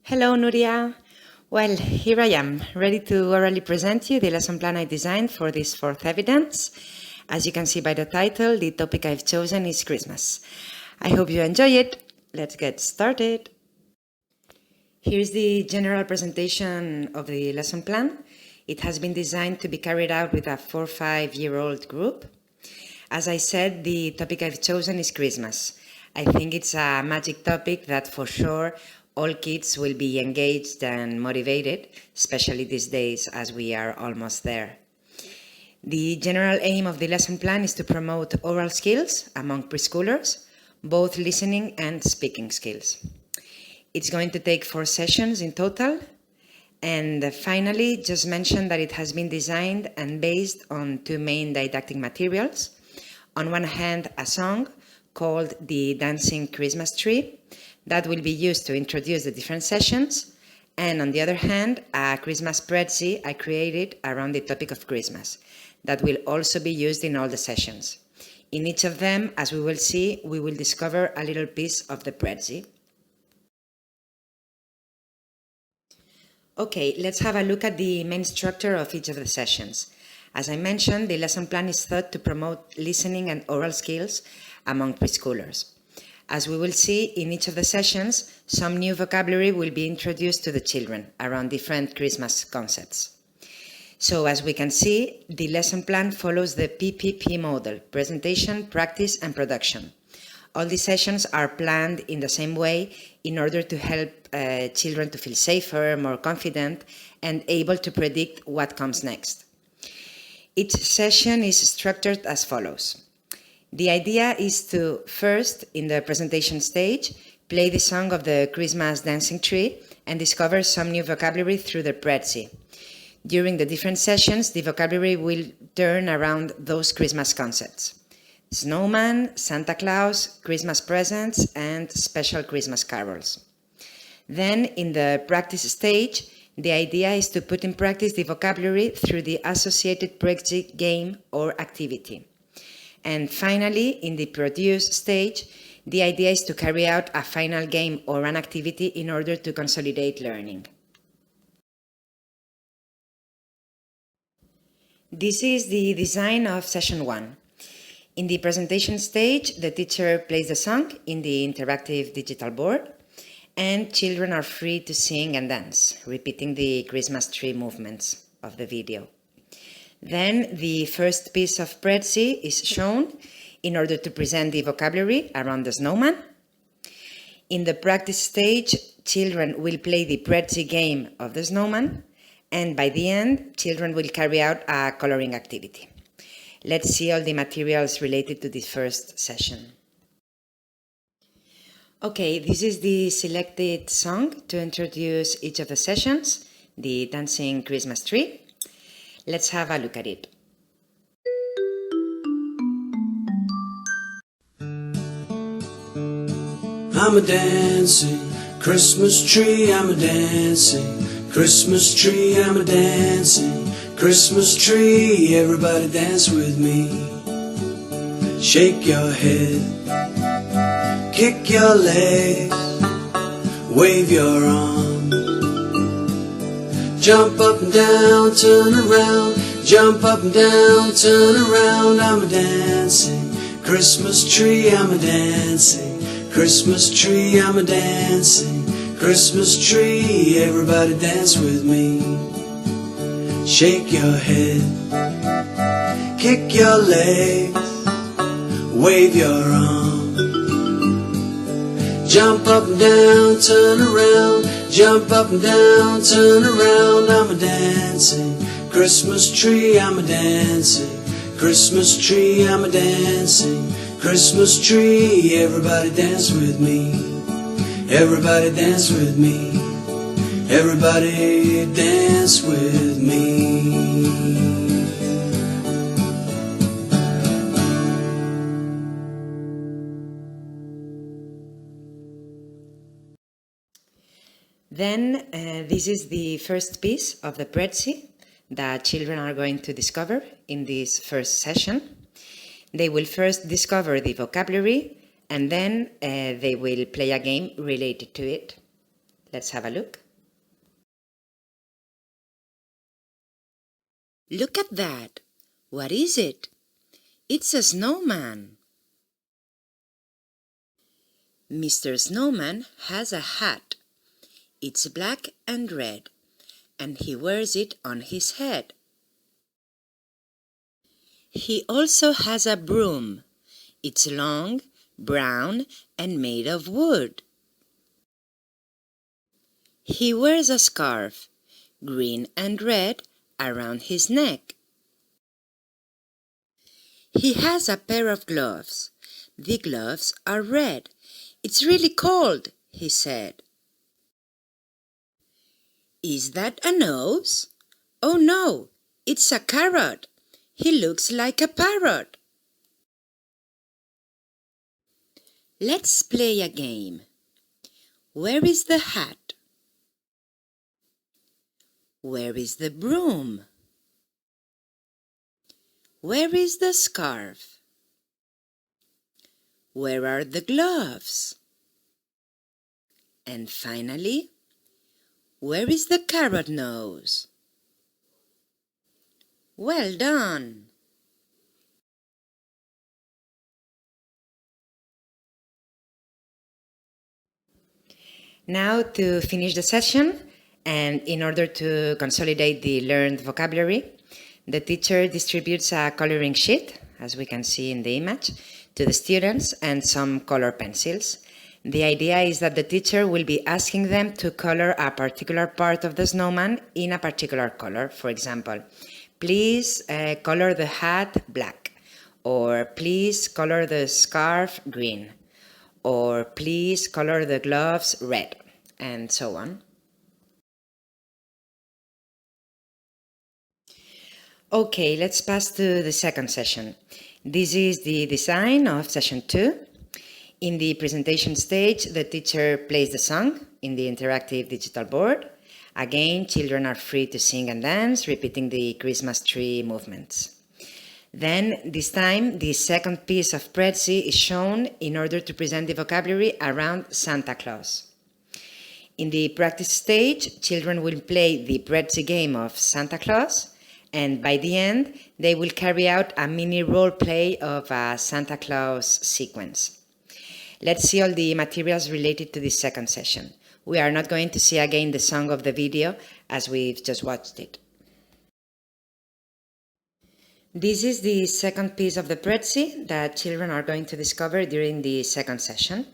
Hello, Nuria. Well, here I am, ready to orally present you the lesson plan I designed for this fourth evidence. As you can see by the title, the topic I've chosen is Christmas. I hope you enjoy it. Let's get started. Here's the general presentation of the lesson plan. It has been designed to be carried out with a 4 or 5-year-old group. As I said, the topic I've chosen is Christmas. I think it's a magic topic that for sure all kids will be engaged and motivated, especially these days as we are almost there. The general aim of the lesson plan is to promote oral skills among preschoolers, both listening and speaking skills. It's going to take 4 sessions in total. And finally, just mention that it has been designed and based on 2 main didactic materials. On one hand, a song called The Dancing Christmas Tree that will be used to introduce the different sessions. And on the other hand, a Christmas spreadsheet I created around the topic of Christmas that will also be used in all the sessions. In each of them, as we will see, we will discover a little piece of the spreadsheet. Okay, let's have a look at the main structure of each of the sessions. As I mentioned, the lesson plan is thought to promote listening and oral skills among preschoolers. As we will see in each of the sessions, some new vocabulary will be introduced to the children around different Christmas concepts. So as we can see, the lesson plan follows the PPP model: presentation, practice, and production. All the sessions are planned in the same way in order to help children to feel safer, more confident, and able to predict what comes next. Each session is structured as follows. The idea is to first, in the presentation stage, play the song of the Christmas dancing tree and discover some new vocabulary through the spreadsheet. During the different sessions, the vocabulary will turn around those Christmas concepts: snowman, Santa Claus, Christmas presents, and special Christmas carols. Then, in the practice stage, the idea is to put in practice the vocabulary through the associated spreadsheet game or activity. And finally, in the produce stage, the idea is to carry out a final game or an activity in order to consolidate learning. This is the design of session 1. In the presentation stage, the teacher plays the song in the interactive digital board, and children are free to sing and dance, repeating the Christmas tree movements of the video. Then the first piece of spreadsheet is shown in order to present the vocabulary around the snowman. In the practice stage, children will play the spreadsheet game of the snowman, and by the end, children will carry out a coloring activity. Let's see all the materials related to this first session. Okay, this is the selected song to introduce each of the sessions, the Dancing Christmas Tree. Let's have a look at it. I'm a dancing Christmas tree, I'm a dancing Christmas tree, I'm a dancing Christmas tree. Everybody dance with me. Shake your head, kick your legs, wave your arms. Jump up and down, turn around, jump up and down, turn around. I'm a dancing Christmas tree, I'm a dancing Christmas tree, I'm a dancing Christmas tree. Everybody dance with me. Shake your head, kick your legs, wave your arms. Jump up and down, turn around, jump up and down, turn around. I'm a dancing Christmas tree, I'm a dancing Christmas tree, I'm a dancing Christmas tree. Everybody dance with me. Everybody dance with me. Everybody dance with me. Then this is the first piece of the spreadsheet that children are going to discover in this first session. They will first discover the vocabulary, and then they will play a game related to it. Let's have a look. Look at that! What is it? It's a snowman. Mr. Snowman has a hat. It's black and red, and he wears it on his head. He also has a broom. It's long, brown, and made of wood. He wears a scarf, green and red, around his neck. He has a pair of gloves. The gloves are red. It's really cold, he said. Is that a nose? Oh no, it's a carrot. He looks like a parrot. Let's play a game. Where is the hat? Where is the broom? Where is the scarf? Where are the gloves? And finally, where is the carrot nose? Well done! Now to finish the session, and in order to consolidate the learned vocabulary, the teacher distributes a coloring sheet, as we can see in the image, to the students and some color pencils. The idea is that the teacher will be asking them to color a particular part of the snowman in a particular color. For example, please color the hat black, or please color the scarf green, or please color the gloves red, and so on. Okay, let's pass to the second session. This is the design of session 2. In the presentation stage, the teacher plays the song in the interactive digital board. Again, children are free to sing and dance, repeating the Christmas tree movements. Then, this time, the second piece of Pretzi is shown in order to present the vocabulary around Santa Claus. In the practice stage, children will play the Pretzi game of Santa Claus, and by the end, they will carry out a mini role play of a Santa Claus sequence. Let's see all the materials related to this second session. We are not going to see again the song of the video as we've just watched it. This is the second piece of the Pretzi that children are going to discover during the second session.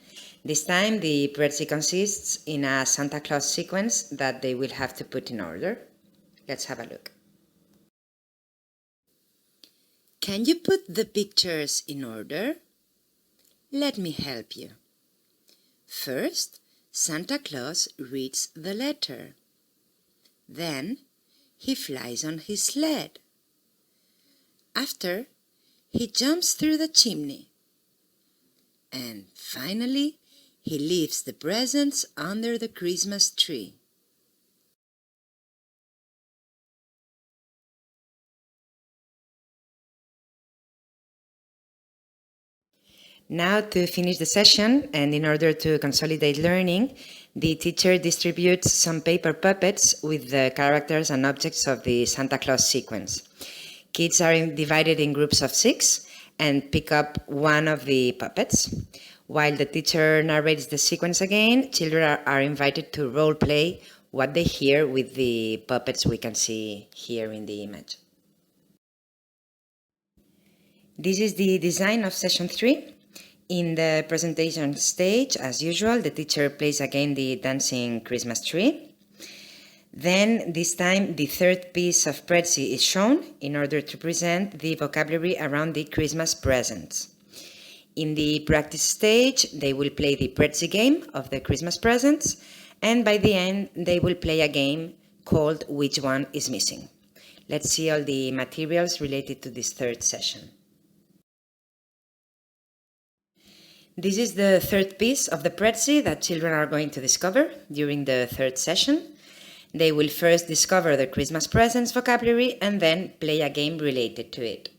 This time the Pretzi consists in a Santa Claus sequence that they will have to put in order. Let's have a look. Can you put the pictures in order? Let me help you. First, Santa Claus reads the letter. Then, he flies on his sled. After, he jumps through the chimney. And finally, he leaves the presents under the Christmas tree. Now, to finish the session, and in order to consolidate learning, the teacher distributes some paper puppets with the characters and objects of the Santa Claus sequence. Kids are divided in groups of 6 and pick up one of the puppets. While the teacher narrates the sequence again, children are invited to role play what they hear with the puppets we can see here in the image. This is the design of session 3. In the presentation stage, as usual, the teacher plays again the dancing Christmas tree. Then, this time, the third piece of Pretzi is shown in order to present the vocabulary around the Christmas presents. In the practice stage, they will play the Pretzi game of the Christmas presents, and by the end, they will play a game called Which One is Missing. Let's see all the materials related to this third session. This is the third piece of the Pretzi that children are going to discover during the third session. They will first discover the Christmas presents vocabulary and then play a game related to it.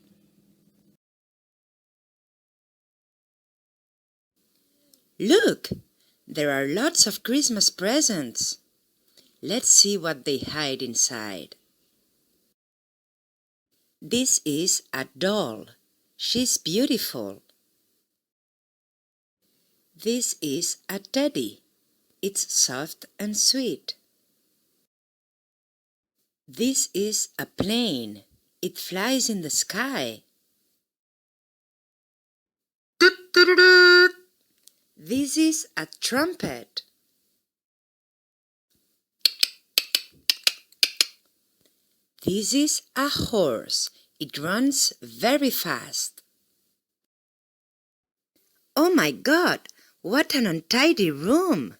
Look! There are lots of Christmas presents. Let's see what they hide inside. This is a doll. She's beautiful. This is a teddy. It's soft and sweet. This is a plane. It flies in the sky. Toot-toot-toot. This is a trumpet. This is a horse. It runs very fast. Oh my God! What an untidy room!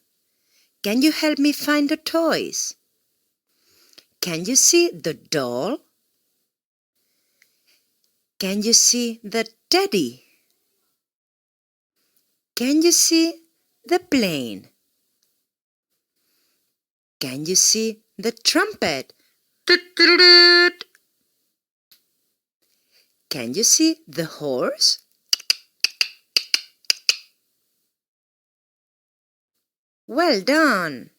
Can you help me find the toys? Can you see the doll? Can you see the teddy? Can you see the plane? Can you see the trumpet? Toot-toot-toot. Can you see the horse? Well done!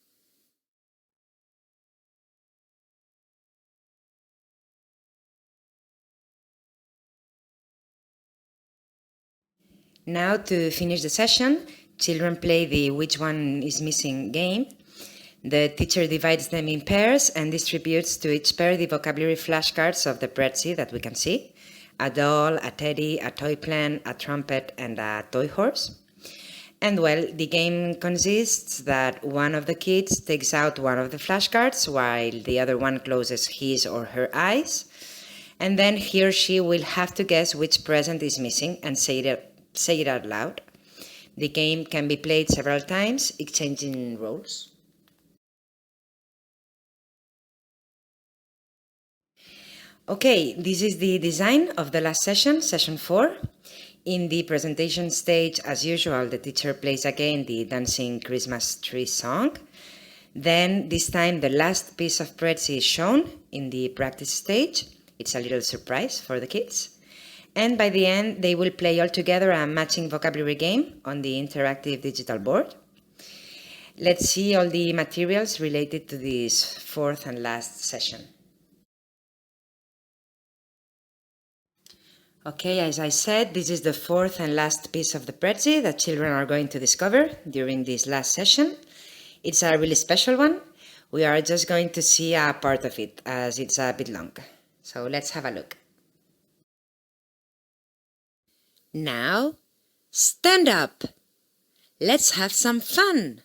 Now, to finish the session, children play the Which One is Missing game. The teacher divides them in pairs and distributes to each pair the vocabulary flashcards of the Prezi that we can see: a doll, a teddy, a toy plane, a trumpet, and a toy horse. And well, the game consists that one of the kids takes out one of the flashcards while the other one closes his or her eyes, and then he or she will have to guess which present is missing and say it out loud. The game can be played several times, exchanging roles. Okay, this is the design of the last session, session 4. In the presentation stage, as usual, the teacher plays again the Dancing Christmas Tree song. Then, this time, the last piece of Prezi is shown in the practice stage. It's a little surprise for the kids. And by the end, they will play all together a matching vocabulary game on the interactive digital board. Let's see all the materials related to this fourth and last session. Okay, as I said, this is the fourth and last piece of the Prezi that children are going to discover during this last session. It's a really special one. We are just going to see a part of it as it's a bit long. So let's have a look. Now, stand up. Let's have some fun.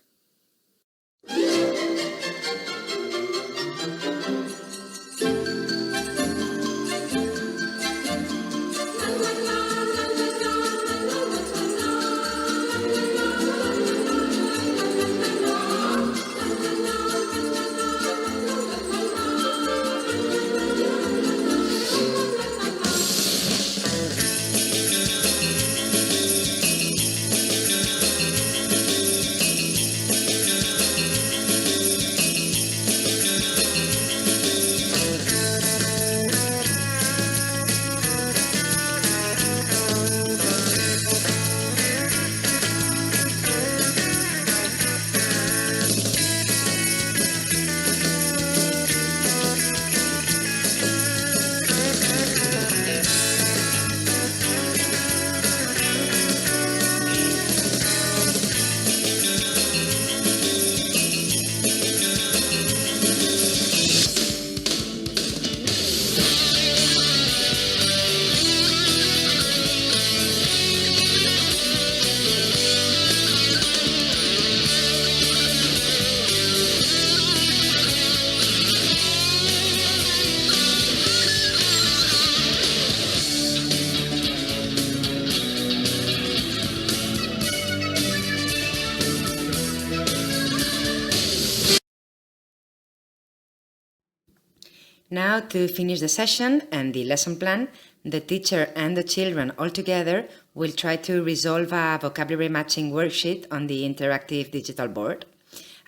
Now, to finish the session and the lesson plan, the teacher and the children all together will try to resolve a vocabulary matching worksheet on the interactive digital board,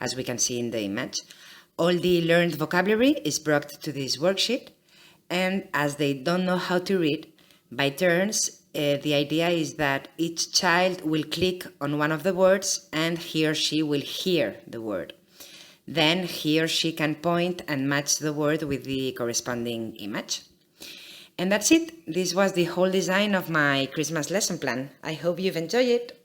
as we can see in the image. All the learned vocabulary is brought to this worksheet, and as they don't know how to read, by turns, the idea is that each child will click on one of the words and he or she will hear the word. Then he or she can point and match the word with the corresponding image. And that's it. This was the whole design of my Christmas lesson plan. I hope you've enjoyed it.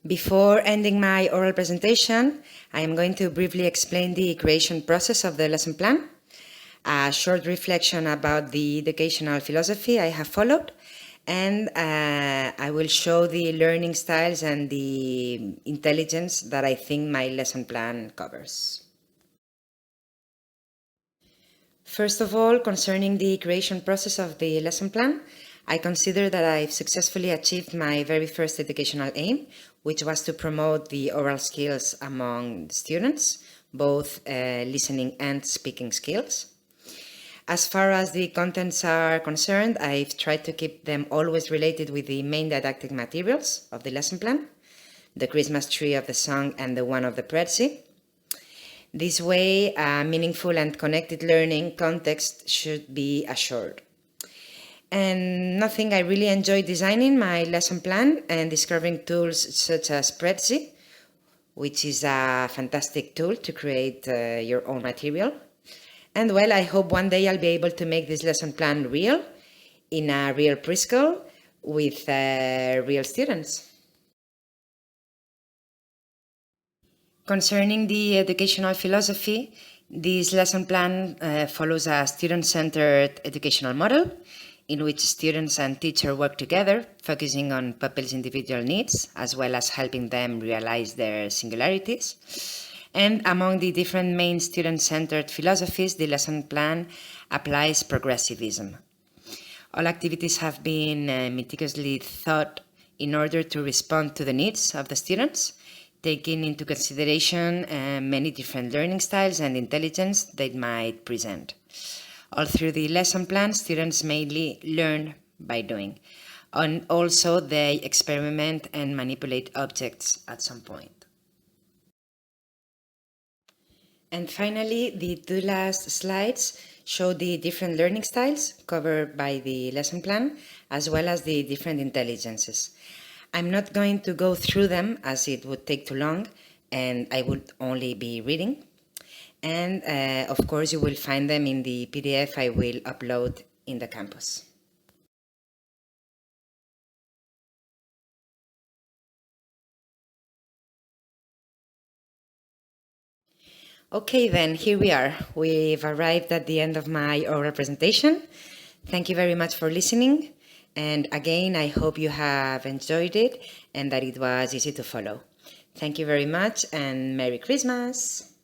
Before ending my oral presentation, I am going to briefly explain the creation process of the lesson plan, a short reflection about the educational philosophy I have followed, and I will show the learning styles and the intelligence that I think my lesson plan covers. First of all, concerning the creation process of the lesson plan, I consider that I've successfully achieved my very first educational aim, which was to promote the oral skills among students, both listening and speaking skills. As far as the contents are concerned, I've tried to keep them always related with the main didactic materials of the lesson plan, the Christmas tree of the song and the one of the Preschool. This way, a meaningful and connected learning context should be assured. And nothing, I really enjoyed designing my lesson plan and discovering tools such as Preschool, which is a fantastic tool to create your own material. And well, I hope one day I'll be able to make this lesson plan real, in a real preschool, with real students. Concerning the educational philosophy, this lesson plan follows a student-centered educational model in which students and teacher work together, focusing on pupils' individual needs, as well as helping them realize their singularities. And among the different main student-centered philosophies, the lesson plan applies progressivism. All activities have been meticulously thought in order to respond to the needs of the students, taking into consideration many different learning styles and intelligence they might present. All through the lesson plan, students mainly learn by doing, and also they experiment and manipulate objects at some point. And finally, the two last slides show the different learning styles covered by the lesson plan, as well as the different intelligences. I'm not going to go through them as it would take too long, and I would only be reading. And of course, you will find them in the PDF I will upload in the campus. Okay, then, here we are. We've arrived at the end of my oral presentation. Thank you very much for listening. And again, I hope you have enjoyed it and that it was easy to follow. Thank you very much and Merry Christmas!